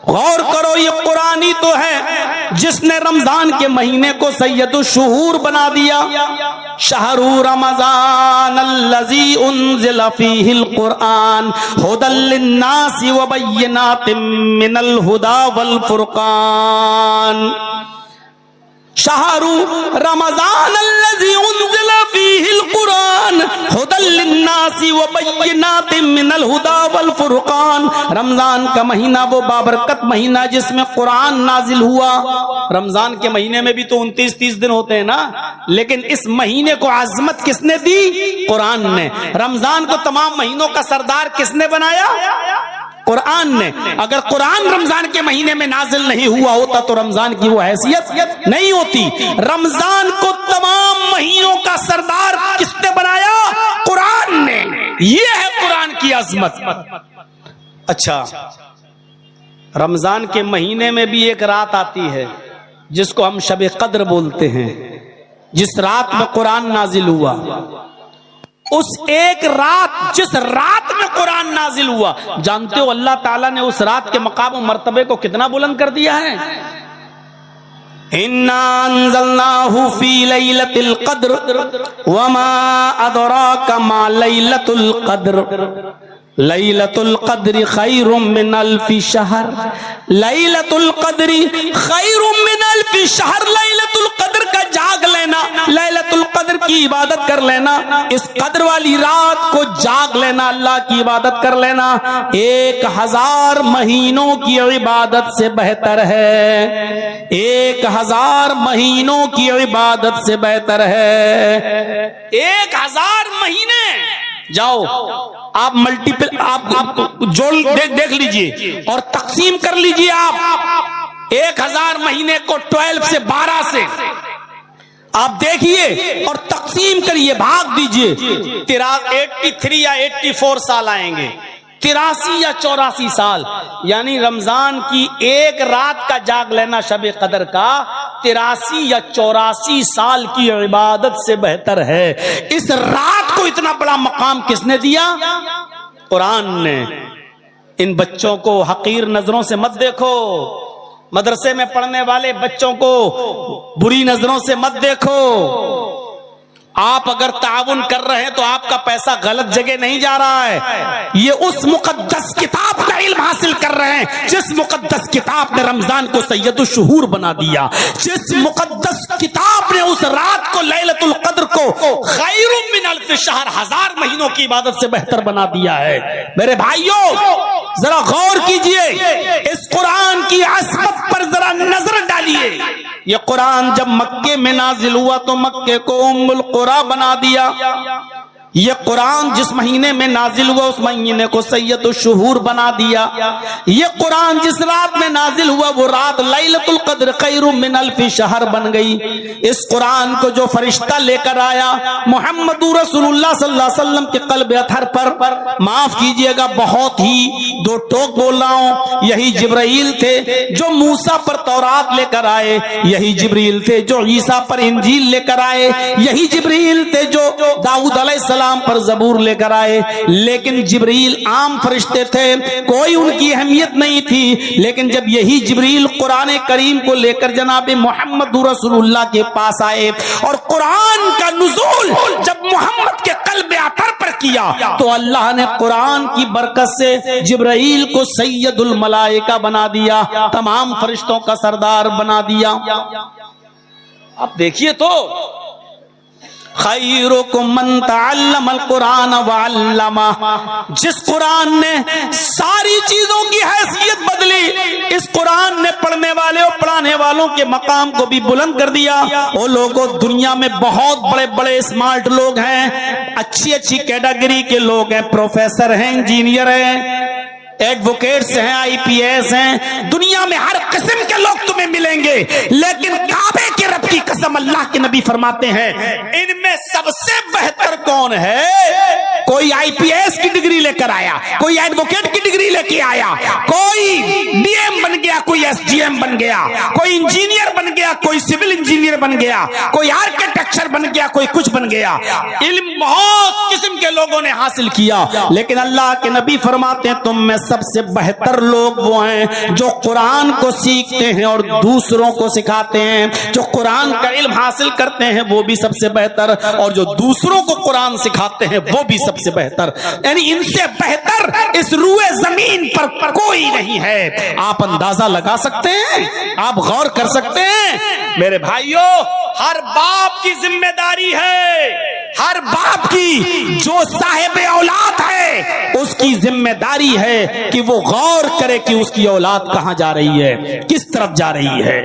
غور کرو، یہ قرآن ہی تو ہے جس نے رمضان کے مہینے کو سید الشہور بنا دیا. شہر رمضان الذی انزل فیہ القرآن ھدی للناس وبینات من الھدی والفرقان. شہر رمضان الذی انزل فیہ القرآن ھدی للناس وبینات من الھدی والفرقان. رمضان کا مہینہ وہ بابرکت مہینہ جس میں قرآن نازل ہوا. رمضان کے مہینے میں بھی تو 29-30 دن ہوتے ہیں نا، لیکن اس مہینے کو عظمت کس نے دی؟ قرآن نے. رمضان کو تمام مہینوں کا سردار کس نے بنایا؟ قرآن نے. اگر قرآن رمضان کے مہینے میں نازل نہیں ہوا ہوتا تو رمضان کی وہ حیثیت نہیں ہوتی. رمضان کو تمام مہینوں کا سردار کس نے بنایا؟ قرآن نے. یہ ہے قرآن کی عظمت. اچھا، رمضان کے مہینے میں بھی ایک رات آتی ہے جس کو ہم شب قدر بولتے ہیں، جس رات میں قرآن نازل ہوا. اس ایک رات، جس رات میں قرآن نازل ہوا، جانتے ہو اللہ تعالیٰ نے اس رات کے مقام و مرتبے کو کتنا بلند کر دیا ہے؟ اِنَّا أَنزَلْنَاهُ فِي لَيْلَةِ الْقَدْرِ وَمَا أَدْرَاكَ مَا لَيْلَةُ الْقَدْرِ لَيْلَةُ الْقَدْرِ خَيْرٌ مِّنْ أَلْفِ شَهْرٍ لَيْلَةُ الْقَدْرِ خَيْرٌ مِّنْ أَلْفِ شَهْرٍ. لَيْلَةُ الْقَدْرِ کا جاگ لینا، لَيْلَةُ الْقَدْرِ کی عبادت کر لینا، اس قدر والی رات کو جاگ لینا، اللہ کی عبادت کر لینا 1000 مہینوں کی عبادت سے بہتر ہے. 1000 مہینوں کی عبادت سے بہتر ہے. 1000 مہینے. جاؤ آپ ملٹیپل، آپ جوڑ دیکھ لیجئے اور تقسیم کر لیجئے. آپ 1000 مہینے کو 12 سے 12 سے آپ دیکھیے اور تقسیم کریے، بھاگ دیجئے. 83 یا 84 سال آئیں گے، 83 یا 84 سال. یعنی رمضان کی ایک رات کا جاگ لینا شب قدر کا 83 یا 84 سال کی عبادت سے بہتر ہے. اس رات کو اتنا بڑا مقام کس نے دیا؟ قرآن نے. ان بچوں کو حقیر نظروں سے مت دیکھو، مدرسے میں پڑھنے والے بچوں کو بری نظروں سے مت دیکھو. آپ اگر تعاون کر رہے ہیں تو آپ کا پیسہ غلط جگہ نہیں جا رہا ہے. یہ اس مقدس کتاب کا علم حاصل کر رہے ہیں جس مقدس کتاب نے رمضان کو سید الشہور بنا دیا، جس مقدس کتاب نے اس رات کو لیلۃ القدر کو خیر من الف شہر 1000 مہینوں کی عبادت سے بہتر بنا دیا ہے. میرے بھائیوں ذرا غور کیجئے، اس قرآن کی عظمت پر ذرا نظر ڈالیے. یہ قرآن جب مکے میں نازل ہوا تو مکے کو ام القرآن بنا دیا. یہ قرآن جس مہینے میں نازل ہوا اس مہینے کو سید الشہور بنا دیا. یہ قرآن جس رات میں نازل ہوا وہ رات لیلۃ القدر خیر من الف شہر بن گئی. اس قرآن کو جو فرشتہ لے کر آیا محمد رسول اللہ صلی اللہ علیہ وسلم کے قلب اطہر پر، معاف کیجئے گا بہت ہی دو ٹوک بول رہا ہوں، یہی جبرائیل تھے جو موسیٰ پر تورات لے کر آئے، یہی جبرائیل تھے جو عیسیٰ پر انجیل لے کر آئے، یہی جبرائیل تھے جو داؤد علیہ السلام پر زبور لے کر آئے. لیکن جبرائیل عام فرشتے تھے، کوئی ان کی اہمیت نہیں تھی. لیکن جب یہی جبرائیل قرآن کریم کو لے کر جناب محمد رسول اللہ کے پاس آئے اور قرآن کا نزول جب محمد کے قلب اطہر پر کیا تو اللہ نے قرآن کی برکت سے جبرائیل کو سید الملائکہ بنا دیا، تمام فرشتوں کا سردار بنا دیا. آپ دیکھیے تو خیرکم من تعلم القرآن وعلمہ. جس قرآن نے ساری چیزوں کی حیثیت بدلی، اس قرآن نے پڑھنے والے اور پڑھانے والوں کے مقام کو بھی بلند کر دیا. وہ لوگوں دنیا میں بہت بڑے بڑے اسمارٹ لوگ ہیں، اچھی اچھی کیٹیگری کے لوگ ہیں، پروفیسر ہیں، انجینئر ہیں، ایڈوکیٹس ہیں، آئی پی ایس ہیں، دنیا میں ہر قسم کے لوگ تمہیں ملیں گے. لیکن کعبے کے رب کی قسم اللہ کے نبی فرماتے ہیں ان میں سب سے بہتر کون ہے؟ کوئی IPS کی ڈگری لے کر آیا, کوئی ایڈوکیٹ کی ڈگری لے کے آیا, کوئی DM بن گیا, کوئی SGM بن گیا, کوئی انجینئر بن گیا, کوئی سول انجینئر بن گیا, کوئی آرکیٹیکچر بن گیا, کوئی کچھ بن گیا. علم بہت قسم کے لوگوں نے حاصل کیا, لیکن اللہ کے نبی فرماتے ہیں تم میں سب سے بہتر لوگ وہ ہیں جو قرآن کو سیکھتے ہیں اور دوسروں کو سکھاتے ہیں. جو قرآن کا علم حاصل کرتے ہیں وہ بھی سب سے بہتر, اور جو دوسروں کو قرآن سکھاتے ہیں وہ بھی سب سے بہتر. یعنی ان سے بہتر اس روئے زمین پر کوئی نہیں ہے. آپ اندازہ لگا سکتے ہیں, آپ غور کر سکتے ہیں. میرے بھائیوں, ہر باپ کی ذمہ داری ہے, ہر باپ کی جو صاحب اولاد ہے اس کی ذمہ داری ہے کہ وہ غور کرے کہ اس کی اولاد کہاں جا رہی ہے, کس طرف جا رہی ہے.